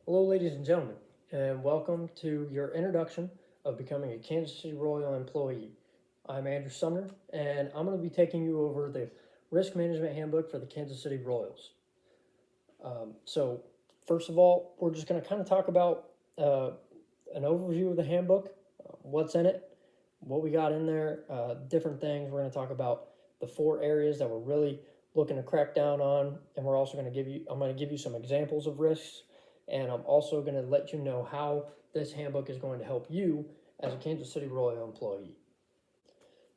Hello, ladies and gentlemen, and welcome to your introduction of becoming a Kansas City Royal employee. I'm Andrew Sumner, and I'm going to be taking you over the risk management handbook for the Kansas City Royals. So, first of all, we're just going to kind of talk about an overview of the handbook, what's in it, what we got in there, different things. We're going to talk about the 4 areas that we're really looking to crack down on, and we're also going to I'm going to give you some examples of risks, and I'm also going to let you know how this handbook is going to help you as a Kansas City Royal employee.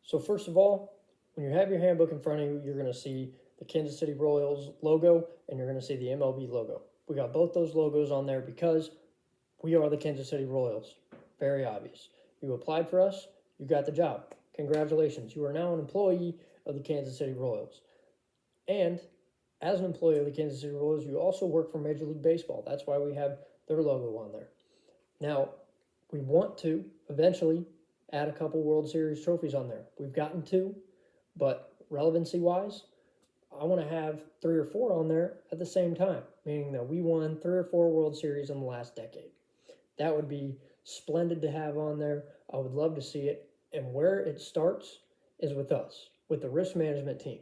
So first of all, when you have your handbook in front of you, you're going to see the Kansas City Royals logo, and you're going to see the MLB logo. We got both those logos on there because we are the Kansas City Royals. Very obvious. You applied for us, you got the job. Congratulations. You are now an employee of the Kansas City Royals. And as an employee of the Kansas City Royals, you also work for Major League Baseball. That's why we have their logo on there. Now, we want to eventually add a couple World Series trophies on there. We've gotten 2, but relevancy-wise, I want to have 3 or 4 on there at the same time, meaning that we won 3 or 4 World Series in the last decade. That would be splendid to have on there. I would love to see it. And where it starts is with us, with the risk management team.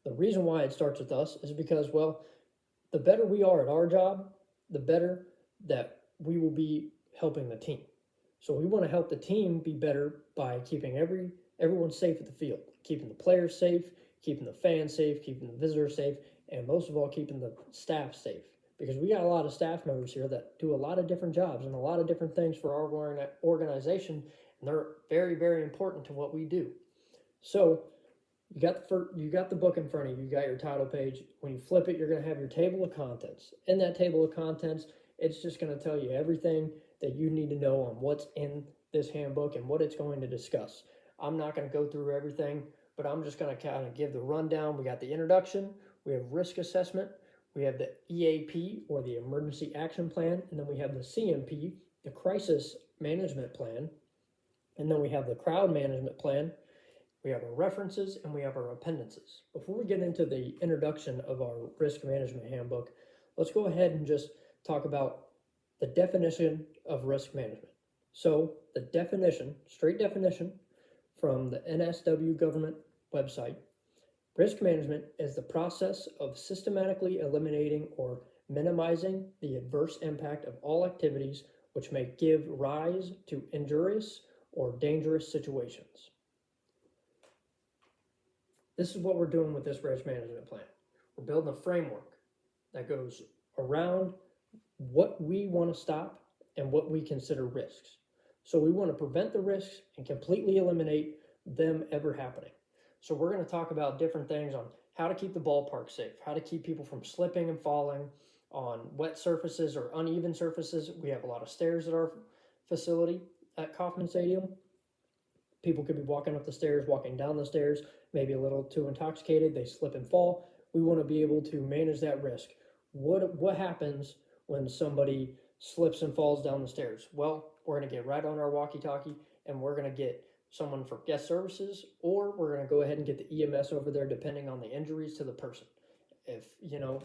The reason why it starts with us is because, well, the better we are at our job, the better that we will be helping the team. So we want to help the team be better by keeping everyone safe at the field, keeping the players safe, keeping the fans safe, keeping the visitors safe, and most of all, keeping the staff safe. Because we got a lot of staff members here that do a lot of different jobs and a lot of different things for our organization, and they're very, very important to what we do. So you got the book in front of you. You got your title page. When you flip it, you're going to have your table of contents. In that table of contents, it's just going to tell you everything that you need to know on what's in this handbook and what it's going to discuss. I'm not going to go through everything, but I'm just going to kind of give the rundown. We got the introduction, we have risk assessment, we have the EAP or the emergency action plan, and then we have the CMP, the crisis management plan, and then we have the crowd management plan. We have our references and we have our appendices. Before we get into the introduction of our risk management handbook, let's go ahead and just talk about the definition of risk management. So the definition, straight definition from the NSW government website, risk management is the process of systematically eliminating or minimizing the adverse impact of all activities which may give rise to injurious or dangerous situations. This is what we're doing with this risk management plan. We're building a framework that goes around what we want to stop and what we consider risks. So we want to prevent the risks and completely eliminate them ever happening. So we're going to talk about different things on how to keep the ballpark safe, how to keep people from slipping and falling on wet surfaces or uneven surfaces. We have a lot of stairs at our facility at Kauffman Stadium. People could be walking up the stairs, walking down the stairs, maybe a little too intoxicated, they slip and fall. We want to be able to manage that risk. What happens when somebody slips and falls down the stairs? Well, we're going to get right on our walkie-talkie and we're going to get someone for guest services, or we're going to go ahead and get the EMS over there depending on the injuries to the person. If,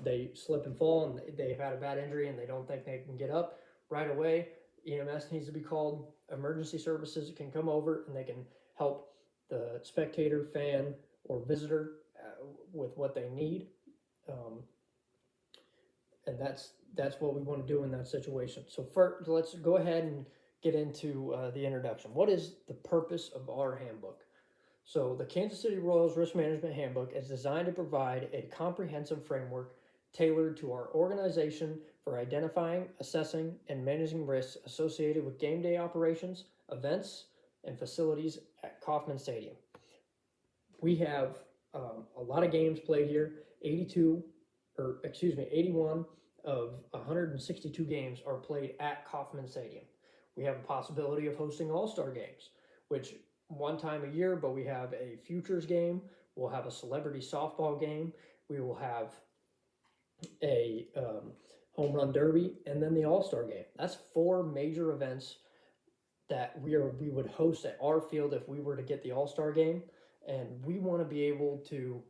they slip and fall and they've had a bad injury and they don't think they can get up right away, EMS needs to be called. Emergency services can come over and they can help the spectator, fan, or visitor with what they need. And that's what we want to do in that situation. So first, let's go ahead and get into the introduction. What is the purpose of our handbook? So the Kansas City Royals Risk Management Handbook is designed to provide a comprehensive framework tailored to our organization for identifying, assessing, and managing risks associated with game day operations, events, and facilities at Kauffman Stadium. We have a lot of games played here. 81 of 162 games are played at Kauffman Stadium. We have a possibility of hosting all-star games, which one time a year, but we have a futures game. We'll have a celebrity softball game. We will have a home run derby, and then the all-star game. That's 4 major events that we would host at our field if we were to get the all-star game. And we want to be able to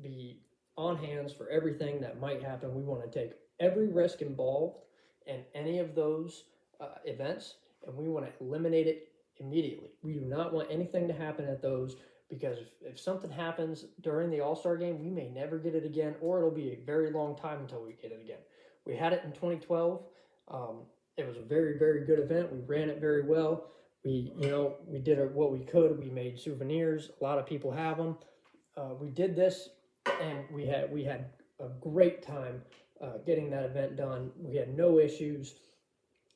be on hands for everything that might happen. We want to take every risk involved in any of those events, and we want to eliminate it immediately. We do not want anything to happen at those, because if something happens during the All-Star game, we may never get it again, or it'll be a very long time until we get it again. We had it in 2012. It was a very, very good event. We ran it very well. We did what we could. We made souvenirs. A lot of people have them. We did this, and we had a great time getting that event done. We had no issues.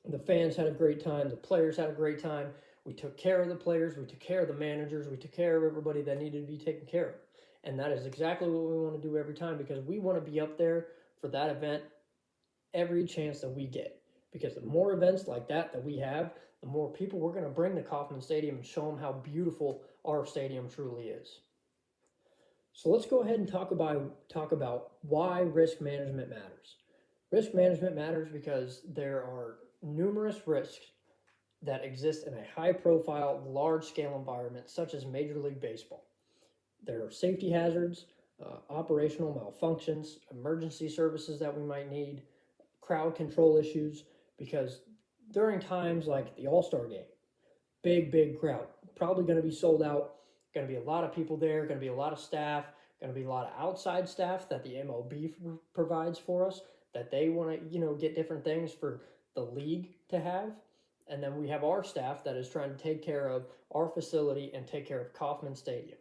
The fans had a great time. The players had a great time. We took care of the players. We took care of the managers. We took care of everybody that needed to be taken care of. And that is exactly what we want to do every time, because we want to be up there for that event every chance that we get. Because the more events like that we have, the more people we're going to bring to Kauffman Stadium and show them how beautiful our stadium truly is. So let's go ahead and talk about why risk management matters. Risk management matters because there are numerous risks that exist in a high-profile, large-scale environment such as Major League Baseball. There are safety hazards, operational malfunctions, emergency services that we might need, crowd control issues, because during times like the All-Star game, big crowd, probably going to be sold out, going to be a lot of people there, going to be a lot of staff, going to be a lot of outside staff that the MLB provides for us, that they want to, get different things for the league to have. And then we have our staff that is trying to take care of our facility and take care of Kauffman Stadium.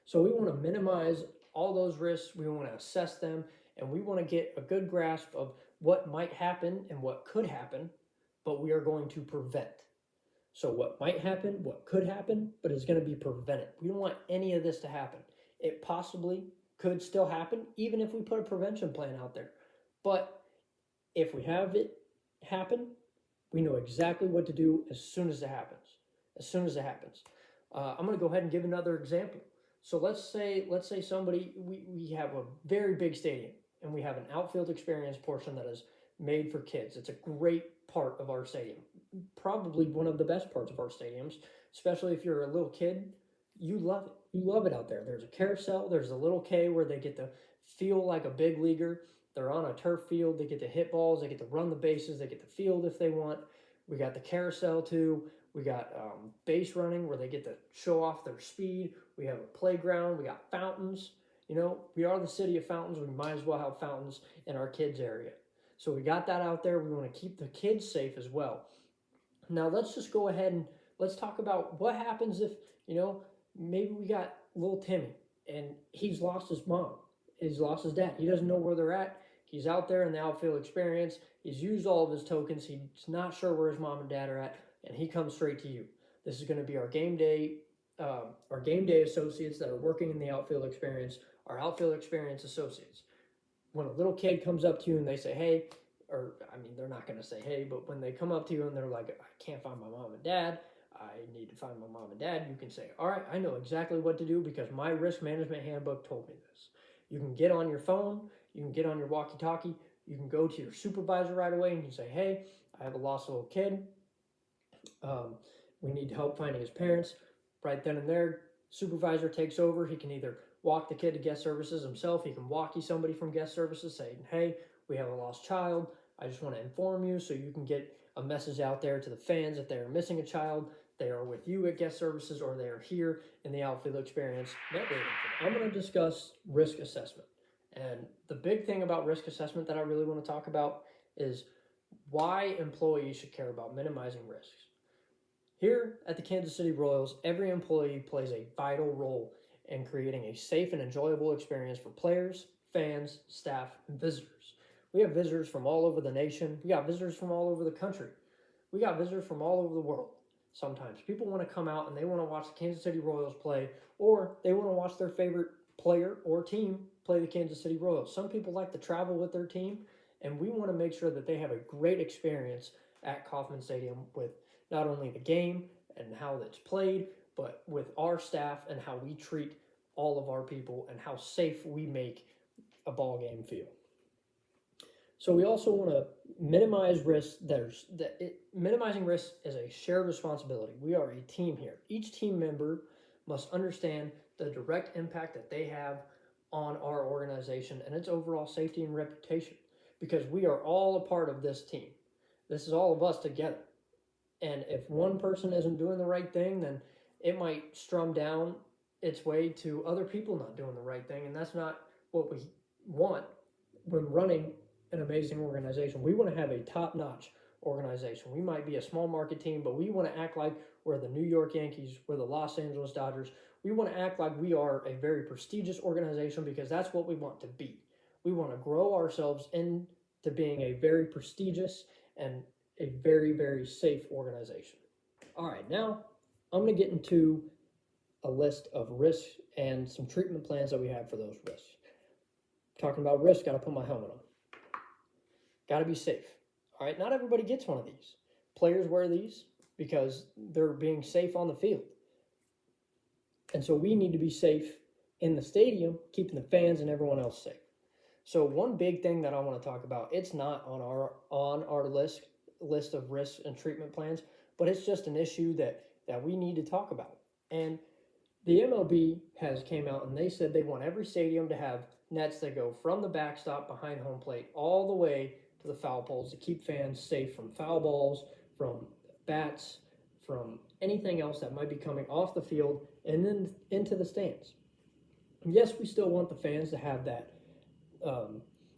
So we want to minimize all those risks. We want to assess them, and we want to get a good grasp of what might happen and what could happen, but we are going to prevent. So what might happen, what could happen, but it's going to be prevented. We don't want any of this to happen. It possibly could still happen, even if we put a prevention plan out there. But if we have it happen, we know exactly what to do as soon as it happens. I'm going to go ahead and give another example. So let's say somebody, we have a very big stadium, and we have an outfield experience portion that is made for kids. It's a great part of our stadium, probably one of the best parts of our stadiums, especially if you're a little kid. You love it. You love it out there. There's a carousel. There's a little K where they get to feel like a big leaguer. They're on a turf field. They get to hit balls. They get to run the bases. They get to field if they want. We got the carousel too. We got base running where they get to show off their speed. We have a playground. We got fountains. We are the city of fountains. We might as well have fountains in our kids' area. So we got that out there. We want to keep the kids safe as well. Now let's just go ahead and let's talk about what happens if, maybe we got little Timmy and he's lost his mom. He's lost his dad. He doesn't know where they're at. He's out there in the outfield experience. He's used all of his tokens. He's not sure where his mom and dad are at, and he comes straight to you. This is going to be our game day associates that are working in the outfield experience, our outfield experience associates. When a little kid comes up to you and they say, hey, they're not going to say hey, but when they come up to you and they're like, I can't find my mom and dad, I need to find my mom and dad, you can say, all right, I know exactly what to do because my risk management handbook told me this. You can get on your phone, you can get on your walkie-talkie, you can go to your supervisor right away and you can say, hey, I have a lost little kid. We need help finding his parents. Right then and there, supervisor takes over. He can either walk the kid to guest services himself. He can walkie somebody from guest services saying, hey, we have a lost child. I just want to inform you so you can get a message out there to the fans if they are missing a child. They are with you at guest services or they are here in the outfield experience. I'm going to discuss risk assessment. And the big thing about risk assessment that I really want to talk about is why employees should care about minimizing risks. Here at the Kansas City Royals, every employee plays a vital role in creating a safe and enjoyable experience for players, fans, staff, and visitors. We have visitors from all over the nation. We got visitors from all over the country. We got visitors from all over the world. Sometimes people want to come out and they want to watch the Kansas City Royals play, or they want to watch their favorite player or team play the Kansas City Royals. Some people like to travel with their team, and we want to make sure that they have a great experience at Kauffman Stadium with not only the game and how it's played, but with our staff and how we treat all of our people and how safe we make a ball game feel. So we also want to minimize risks. Minimizing risks is a shared responsibility. We are a team here. Each team member must understand the direct impact that they have on our organization and its overall safety and reputation, because we are all a part of this team. This is all of us together. And if one person isn't doing the right thing, then it might strum down its way to other people not doing the right thing. And that's not what we want when running an amazing organization. We want to have a top-notch organization. We might be a small market team, but we want to act like we're the New York Yankees, we're the Los Angeles Dodgers. We want to act like we are a very prestigious organization, because that's what we want to be. We want to grow ourselves into being a very prestigious and a very, very safe organization. All right, now I'm going to get into a list of risks and some treatment plans that we have for those risks. Talking about risk, got to put my helmet on. Got to be safe. All right, not everybody gets one of these. Players wear these because they're being safe on the field. And so we need to be safe in the stadium, keeping the fans and everyone else safe. So one big thing that I want to talk about, it's not on our list of risks and treatment plans, but it's just an issue that we need to talk about. And the MLB has came out and they said they want every stadium to have nets that go from the backstop behind home plate all the way to the foul poles to keep fans safe from foul balls, from bats, from anything else that might be coming off the field and then into the stands. Yes, we still want the fans to have that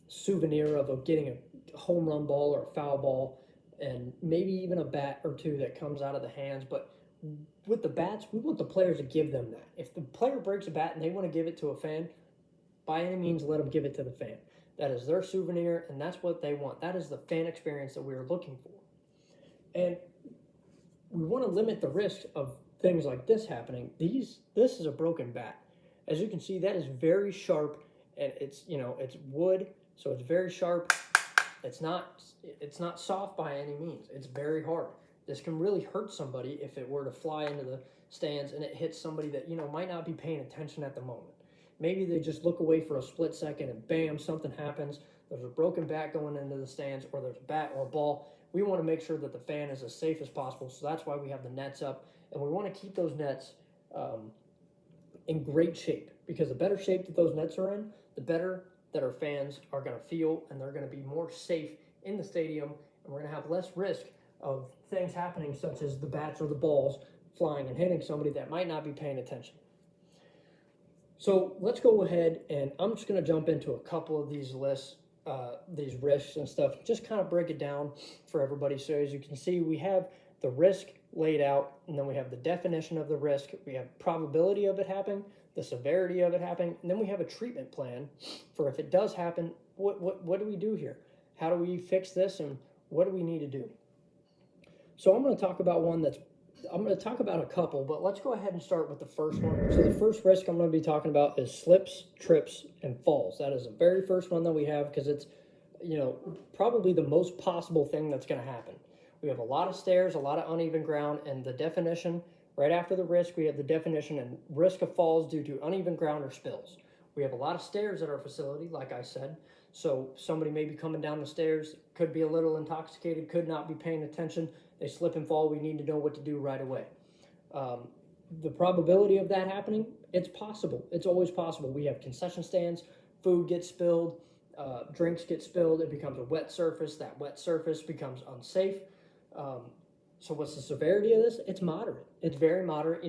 souvenir of getting a home run ball or a foul ball, and maybe even a bat or two that comes out of the hands. But with the bats, we want the players to give them that. If the player breaks a bat and they want to give it to a fan, by any means, let them give it to the fan. That is their souvenir, and that's what they want. That is the fan experience that we are looking for. And we want to limit the risk of things like this happening. This is a broken bat. As you can see, that is very sharp, and it's wood, so it's very sharp. It's not soft by any means. It's very hard. This can really hurt somebody if it were to fly into the stands and it hits somebody that might not be paying attention at the moment. Maybe they just look away for a split second and bam, something happens. There's a broken bat going into the stands, or there's a bat or a ball. We want to make sure that the fan is as safe as possible, so that's why we have the nets up, and we want to keep those nets in great shape, because the better shape that those nets are in, the better that our fans are going to feel, and they're going to be more safe in the stadium, and we're going to have less risk of things happening, such as the bats or the balls flying and hitting somebody that might not be paying attention. So let's go ahead, and I'm just going to jump into a couple of these lists, these risks and stuff, just kind of break it down for everybody. So as you can see, we have the risk laid out, and then we have the definition of the risk. We have probability of it happening, the severity of it happening, and then we have a treatment plan for if it does happen, what do we do here? How do we fix this, and what do we need to do? So I'm going to talk about a couple, but let's go ahead and start with the first one. So the first risk I'm going to be talking about is slips, trips, and falls. That is the very first one that we have, because it's, probably the most possible thing that's going to happen. We have a lot of stairs, a lot of uneven ground, and the definition, right after the risk, we have the definition and risk of falls due to uneven ground or spills. We have a lot of stairs at our facility, like I said, so somebody may be coming down the stairs, could be a little intoxicated, could not be paying attention, they slip and fall. We need to know what to do right away. The probability of that happening, it's possible. It's always possible. We have concession stands, food gets spilled, drinks get spilled, it becomes a wet surface. That wet surface becomes unsafe. So what's the severity of this? It's moderate. It's very moderate.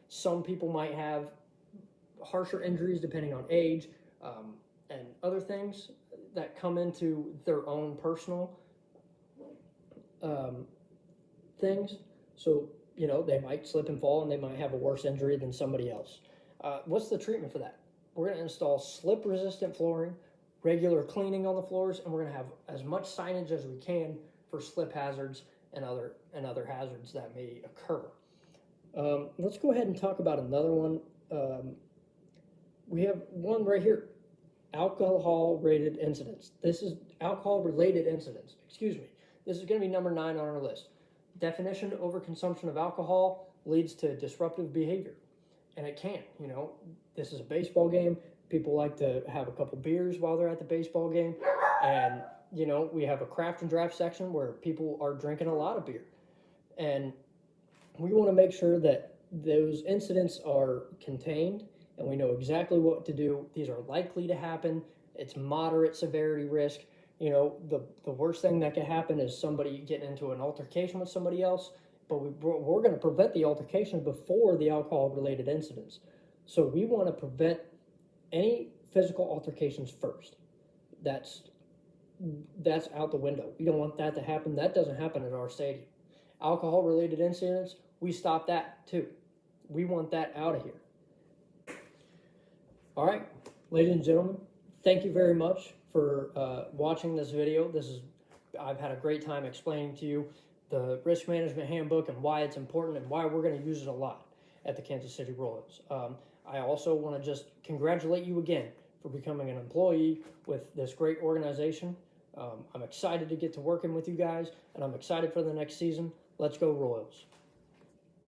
Some people might have harsher injuries depending on age and other things that come into their own personal things. So, they might slip and fall and they might have a worse injury than somebody else. What's the treatment for that? We're going to install slip-resistant flooring, regular cleaning on the floors, and we're going to have as much signage as we can for slip hazards and other hazards that may occur. Let's go ahead and talk about another one. We have one right here, alcohol-related incidents. This is alcohol-related incidents. Excuse me. This is going to be number 9 on our list. Definition: overconsumption of alcohol leads to disruptive behavior. And it can, this is a baseball game. People like to have a couple beers while they're at the baseball game. And, we have a craft and draft section where people are drinking a lot of beer. And we want to make sure that those incidents are contained and we know exactly what to do. These are likely to happen. It's moderate severity risk. You know, the worst thing that could happen is somebody getting into an altercation with somebody else, but we're going to prevent the altercation before the alcohol-related incidents. So we want to prevent any physical altercations first. That's out the window. We don't want that to happen. That doesn't happen at our stadium. Alcohol-related incidents, we stop that too. We want that out of here. All right, ladies and gentlemen, thank you very much for watching this video. I've had a great time explaining to you the risk management handbook and why it's important and why we're going to use it a lot at the Kansas City Royals. I also want to just congratulate you again for becoming an employee with this great organization. I'm excited to get to working with you guys, and I'm excited for the next season. Let's go Royals.